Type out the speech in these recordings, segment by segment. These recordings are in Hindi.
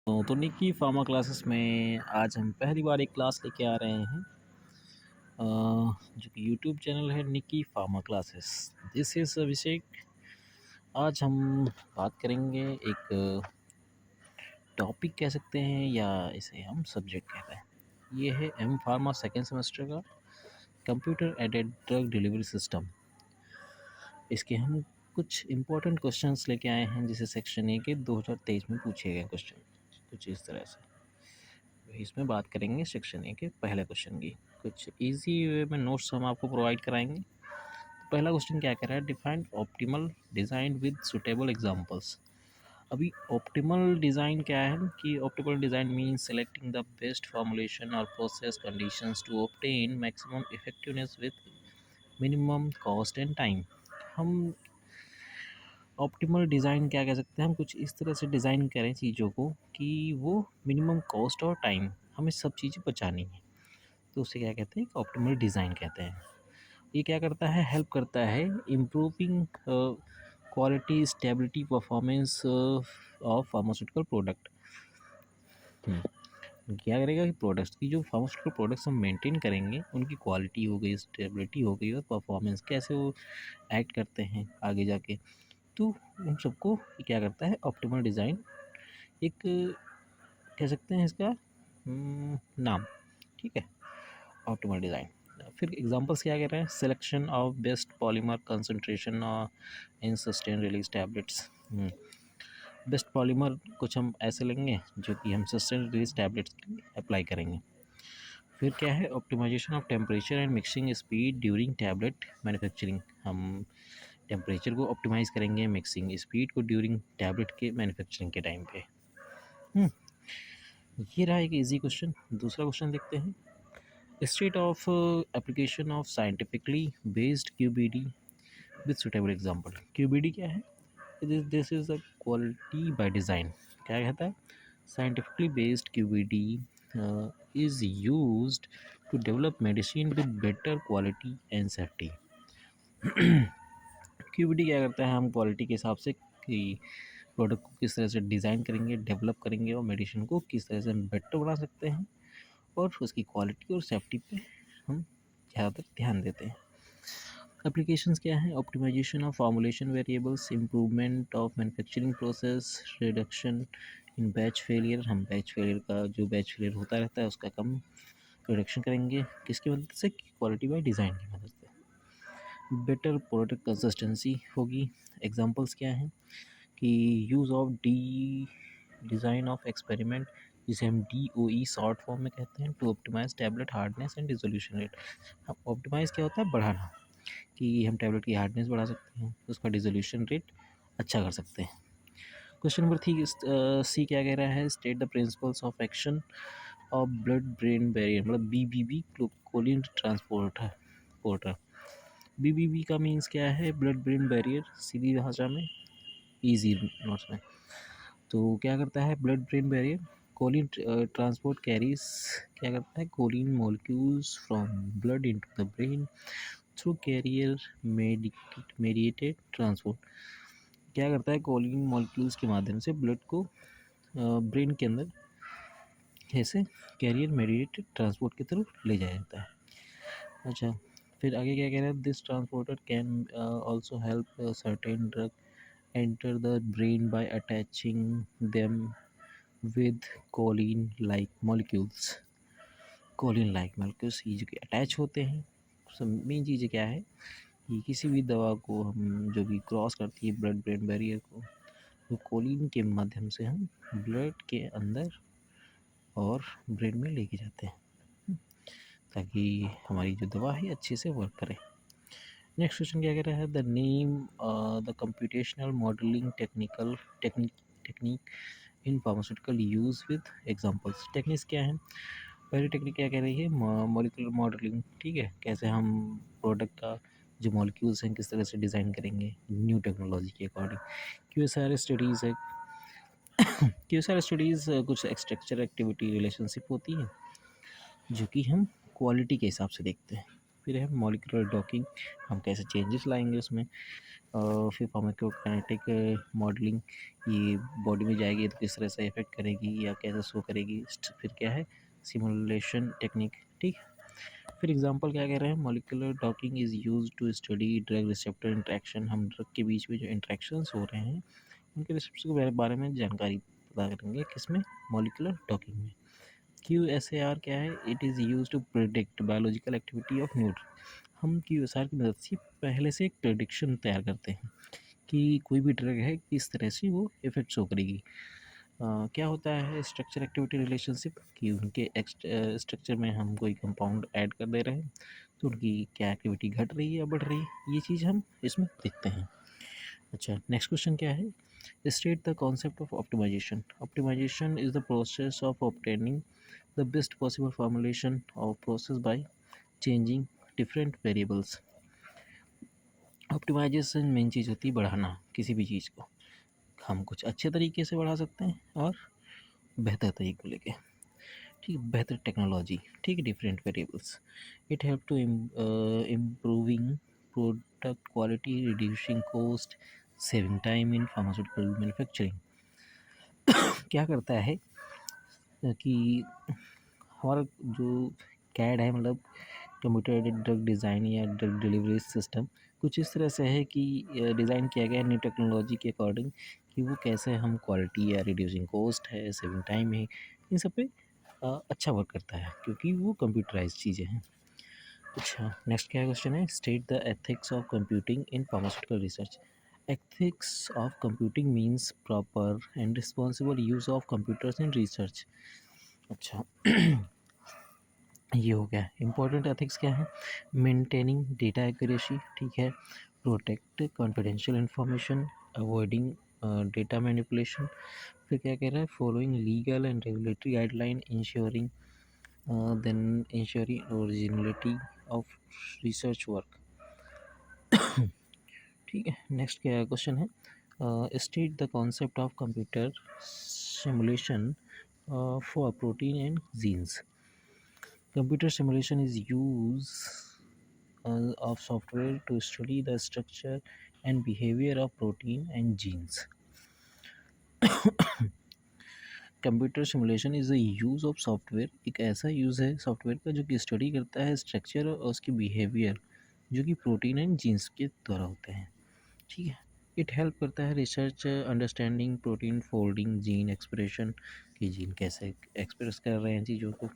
तो निकी फार्मा क्लासेस में आज हम पहली बार एक क्लास लेके आ रहे हैं जो कि यूट्यूब चैनल है निकी फार्मा क्लासेस। दिस इज़ अभिषेक। आज हम बात करेंगे एक टॉपिक कह सकते हैं या इसे हम सब्जेक्ट कहते हैं। ये है एम फार्मा सेकेंड सेमेस्टर का computer aided drug delivery system. इसके हम कुछ इम्पोर्टेंट क्वेश्चंस लेके आए हैं जिसे सेक्शन ए के 2023 में पूछे गए क्वेश्चन कुछ इस तरह से। इसमें बात करेंगे सेक्शन ए के पहले क्वेश्चन की। कुछ इजी वे में नोट्स हम आपको प्रोवाइड कराएंगे। पहला क्वेश्चन क्या कह रहा है, defined optimal design with suitable examples. अभी ऑप्टिमल डिज़ाइन क्या है कि optimal design means selecting the best formulation और process conditions to obtain maximum effectiveness with minimum cost and time. हम ऑप्टिमल डिज़ाइन क्या कह सकते हैं, हम कुछ इस तरह से डिज़ाइन करें चीज़ों को कि वो मिनिमम कॉस्ट और टाइम हमें सब चीज़ें बचानी है, तो उसे क्या कहते हैं, एक ऑप्टिमल डिज़ाइन कहते हैं। ये क्या करता है, हेल्प करता है improving quality stability performance of pharmaceutical product. क्या करेगा कि प्रोडक्ट्स की जो फार्मास्यूटिकल प्रोडक्ट्स हम मेंटेन करेंगे उनकी क्वालिटी हो गई, स्टेबिलिटी हो गई और परफॉर्मेंस कैसे वो एक्ट करते हैं आगे जाके, तो उन सबको क्या करता है ऑप्टिमल डिज़ाइन एक कह सकते हैं इसका नाम। ठीक है, ऑप्टिमल डिज़ाइन। फिर एग्जांपल्स क्या कह रहे हैं, selection of best polymer concentration in sustain release tablets. Best polymer कुछ हम ऐसे लेंगे जो कि हम सस्टेन रिलीज टैबलेट्स के लिए अप्लाई करेंगे। फिर क्या है, optimization of temperature and mixing speed during tablet manufacturing. हम टेम्परेचर को ऑप्टिमाइज़ करेंगे, मिक्सिंग स्पीड को ड्यूरिंग टैबलेट के मैन्युफैक्चरिंग के टाइम पे। ये रहा एक इजी क्वेश्चन। दूसरा क्वेश्चन देखते हैं, state of application of scientifically based QbD with suitable example. QbD क्या है, this is a quality by design. क्या कहता है, scientifically based QbD is used to develop medicine with better quality and safety. QbD क्या करता है, हम क्वालिटी के हिसाब से कि प्रोडक्ट को किस तरह से डिज़ाइन करेंगे, डेवलप करेंगे और मेडिसिन को किस तरह से हम बेटर बना सकते हैं और उसकी क्वालिटी और सेफ्टी पे हम ज़्यादातर ध्यान देते हैं। एप्लीकेशंस क्या है, optimization of formulation variables, improvement of manufacturing process, reduction in batch failure. हम बैच फेलियर का जो बैच फेलियर होता रहता है उसका कम रिडक्शन करेंगे, किसकी मदद से, क्वालिटी बाय डिज़ाइन की मदद से। बेटर प्रोडक्ट कंसिस्टेंसी होगी। एग्जांपल्स क्या हैं कि use of design of experiment, जिसे हम DOE शॉर्ट फॉर्म में कहते हैं, to optimize tablet hardness and dissolution rate. हम ऑप्टिमाइज़ क्या होता है, बढ़ाना, कि हम टैबलेट की हार्डनेस बढ़ा सकते हैं, उसका डिसोल्यूशन रेट अच्छा कर सकते हैं। क्वेश्चन नंबर 3 सी क्या कह रहा है, state the principles of action of blood brain barrier, मतलब BBB कोलिन ट्रांसपोर्टर। BBB का मीन्स क्या है, ब्लड ब्रेन बैरियर, सीधी भाषा में, इजी नोट्स में। तो क्या करता है blood brain barrier, choline transport carries, क्या करता है, choline molecules from blood into the brain through carrier mediated transport. क्या करता है, कोलिन मॉलिक्यूल्स के माध्यम से ब्लड को ब्रेन के अंदर ऐसे कैरियर मेडिएटेड ट्रांसपोर्ट की तरफ ले जाया जाता है। अच्छा, फिर आगे क्या कह रहा है, this transporter can also help certain drug enter the brain by attaching them with choline-like molecules। choline-like molecules ये जो कि अटैच होते हैं, सब मेन चीज़ें क्या है कि किसी भी दवा को हम जो भी क्रॉस करती है ब्लड ब्रेन बैरियर को, वो कोलिन के माध्यम से हम ब्लड के अंदर और ब्रेन में लेके जाते हैं ताकि हमारी जो दवा है अच्छे से वर्क करे। नेक्स्ट क्वेश्चन क्या कह रहा है, the name the computational modelling technique in pharmaceutical use with examples. Techniques क्या है, पहली टेक्निक क्या कह रही है, मॉलिक्यूलर मॉडलिंग। ठीक है, कैसे हम प्रोडक्ट का जो मॉलिक्यूल्स हैं किस तरह से डिज़ाइन करेंगे न्यू टेक्नोलॉजी के अकॉर्डिंग। QSR स्टडीज़ है। QSR स्टडीज़ कुछ स्ट्रक्चर एक्टिविटी रिलेशनशिप होती है जो कि हम क्वालिटी के हिसाब से देखते हैं। फिर है मॉलिक्यूलर डॉकिंग, हम कैसे चेंजेस लाएंगे उसमें। फिर फार्माकोकाइनेटिक मॉडलिंग, ये बॉडी में जाएगी तो किस तरह से इफेक्ट करेगी या कैसे शो करेगी। फिर क्या है सिमुलेशन टेक्निक, ठीक। फिर एग्जांपल क्या कह रहे हैं, molecular docking is used to study drug receptor interaction, हम ड्रग के बीच में जो इंट्रैक्शंस हो रहे हैं उनके रिसेप्टर के बारे में जानकारी पता करेंगे किसमें, मॉलिक्यूलर डॉकिंग में। QSAR क्या है, it is use to predict biological activity of neutron, हम QSAR की मदद से पहले से एक प्रिडिक्शन तैयार करते हैं कि कोई भी ड्रग है किस तरह से वो इफेक्ट शो करेगी। क्या होता है स्ट्रक्चर एक्टिविटी रिलेशनशिप, कि उनके स्ट्रक्चर में हम कोई कंपाउंड ऐड कर दे रहे हैं तो उनकी क्या एक्टिविटी घट रही है या बढ़ रही है, ये चीज़ हम इसमें देखते हैं। अच्छा, नेक्स्ट क्वेश्चन क्या है, state the concept of optimization. Optimization is the process of obtaining the best possible formulation of process by changing different variables. Optimization main चीज़ होती है बढ़ाना किसी भी चीज़ को, हम कुछ अच्छे तरीके से बढ़ा सकते हैं और बेहतर तरीके को लेके, ठीक है, बेहतर टेक्नोलॉजी, ठीक है, different variables. It help to improving product quality, reducing cost, saving time in pharmaceutical manufacturing. क्या करता है कि हमारा जो कैड है, मतलब कंप्यूटर एडेड ड्रग डिज़ाइन या ड्रग डिलीवरी सिस्टम, कुछ इस तरह से है कि डिज़ाइन किया गया है न्यू टेक्नोलॉजी के अकॉर्डिंग कि वो कैसे हम क्वालिटी या रिड्यूसिंग कॉस्ट है, सेविंग टाइम है, इन सब पे अच्छा वर्क करता है क्योंकि वो कंप्यूटराइज चीज़ें हैं। अच्छा, नेक्स्ट क्या क्वेश्चन है, state the ethics of computing in pharmaceutical research. Ethics of computing means proper and responsible use of computers in research. अच्छा, ये हो गया। इंपॉर्टेंट एथिक्स क्या है, मेंटेनिंग डेटा एक्यूरेसी, ठीक है, protect confidential information, avoiding data manipulation. फिर क्या कह रहा है, following legal and regulatory guideline, ensuring then ensuring originality of research work, ठीक है। नेक्स्ट क्या क्वेश्चन है, state the concept of computer simulation for protein and genes. Computer simulation is use of software to study the structure and behavior of protein and genes. Computer simulation is the use of software, एक ऐसा यूज़ है सॉफ्टवेयर का जो कि स्टडी करता है स्ट्रक्चर और उसकी बिहेवियर जो कि प्रोटीन एंड जीन्स के द्वारा होते हैं, ठीक है। इट हेल्प करता है research understanding protein folding, gene expression, कि जीन कैसे एक्सप्रेस कर रहे हैं चीज़ों को,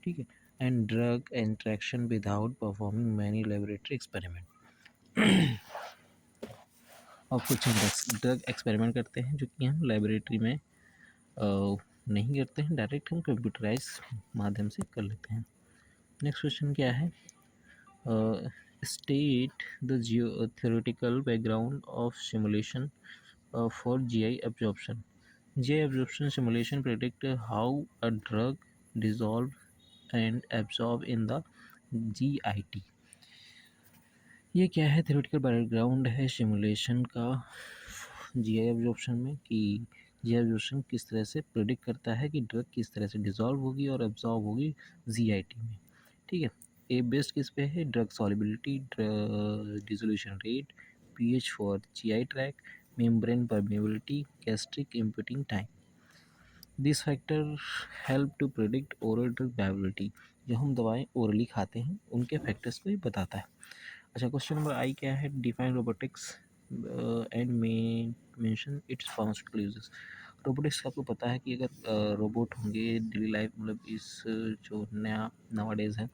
ठीक है, and drug interaction without performing many laboratory experiment. और कुछ ड्रग एक्सपेरिमेंट करते हैं जो कि हम लेबोरेटरी में नहीं करते हैं, डायरेक्ट हम कंप्यूटराइज माध्यम से कर लेते हैं। नेक्स्ट क्वेश्चन क्या है, state the theoretical background of simulation for GI absorption. GI absorption simulation predict how a drug dissolve and absorb in the GIT. ये क्या है, theoretical बैकग्राउंड है सिमुलेशन का GI absorption में, कि GI absorption किस तरह से प्रिडिक्ट करता है कि ड्रग किस तरह से डिजॉल्व होगी और एब्जॉर्ब होगी GIT में, ठीक है। ए बेस्ड किस पे है, drug solubility, dissolution rate, pH for GI tract, membrane permeability, gastric emptying time. This factor help to predict oral drug viability, जो हम दवाएं ओरली खाते हैं उनके फैक्टर्स को ही बताता है। अच्छा, क्वेश्चन नंबर आई क्या है, define robotics and mention it's pharmaceutical uses. Robotics का आपको पता है कि अगर रोबोट होंगे डेली लाइफ, मतलब इस जो नया नवाडेज है,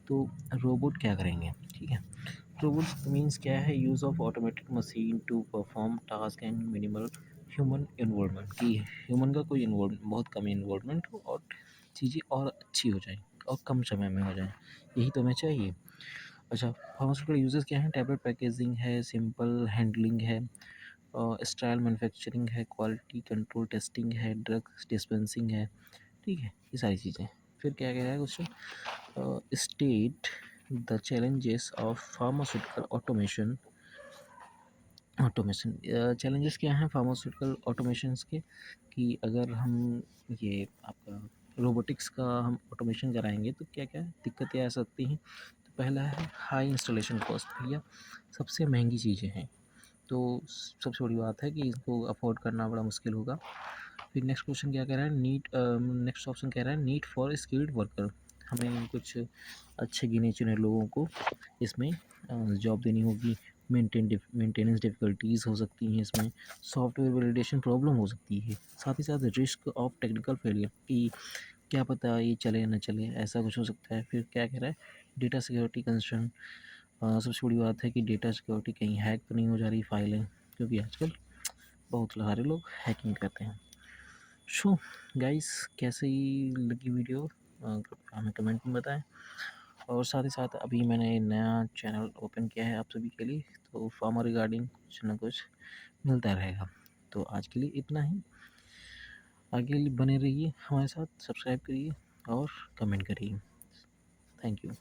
तो रोबोट क्या करेंगे, ठीक है। रोबोट मीन्स क्या है, use of automated machine to perform task and minimal human involvement, की ह्यूमन का कोई इन्वॉल्व बहुत कम इन्वॉल्वमेंट हो और चीज़ें और अच्छी हो जाए और कम समय में हो जाए, यही तो हमें चाहिए। अच्छा, फार्मास्यूटिकल यूजेस क्या हैं, टैबलेट पैकेजिंग है, सिंपल हैंडलिंग है, स्टाइल मैन्युफैक्चरिंग है, क्वालिटी कंट्रोल टेस्टिंग है, ड्रग डिस्पेंसिंग है, ठीक है, ये सारी चीज़ें। फिर क्या कह रहा है question, state the challenges of pharmaceutical automation. Challenges क्या हैं फार्मास्यूटिकल ऑटोमेशंस के, कि अगर हम ये आपका रोबोटिक्स का हम ऑटोमेशन कराएंगे तो क्या क्या दिक्कतें आ सकती हैं। तो पहला है हाई इंस्टॉलेशन कॉस्ट। भैया सबसे महंगी चीज़ें हैं, तो सबसे बड़ी बात है कि इसको अफोर्ड करना बड़ा मुश्किल होगा। फिर नेक्स्ट क्वेश्चन क्या कह रहा है, नेक्स्ट ऑप्शन कह रहा है नीड फॉर स्किल्ड वर्कर। हमें कुछ अच्छे गिने चुने लोगों को इसमें जॉब देनी होगी। मेंटेनेंस डिफ़िकल्टीज़ हो सकती हैं इसमें, सॉफ्टवेयर वैलिडेशन प्रॉब्लम हो सकती है, साथ ही साथ रिस्क ऑफ टेक्निकल फेलियर कि क्या पता ये चले ना चले, ऐसा कुछ हो सकता है। फिर क्या कह रहा है, डेटा सिक्योरिटी कंसर्न। सबसे बड़ी बात है कि डेटा सिक्योरिटी कहीं हैक तो नहीं हो जा रही फाइलें, क्योंकि आजकल बहुत सारे लोग हैकिंग करते हैं। सो गाइस, कैसी लगी वीडियो कृपया हमें कमेंट में बताएं। और साथ ही साथ अभी मैंने नया चैनल ओपन किया है आप सभी के लिए, तो फार्मर रिगार्डिंग कुछ ना कुछ मिलता रहेगा। तो आज के लिए इतना ही, आगे बने रहिए हमारे साथ, सब्सक्राइब करिए और कमेंट करिए। Thank you.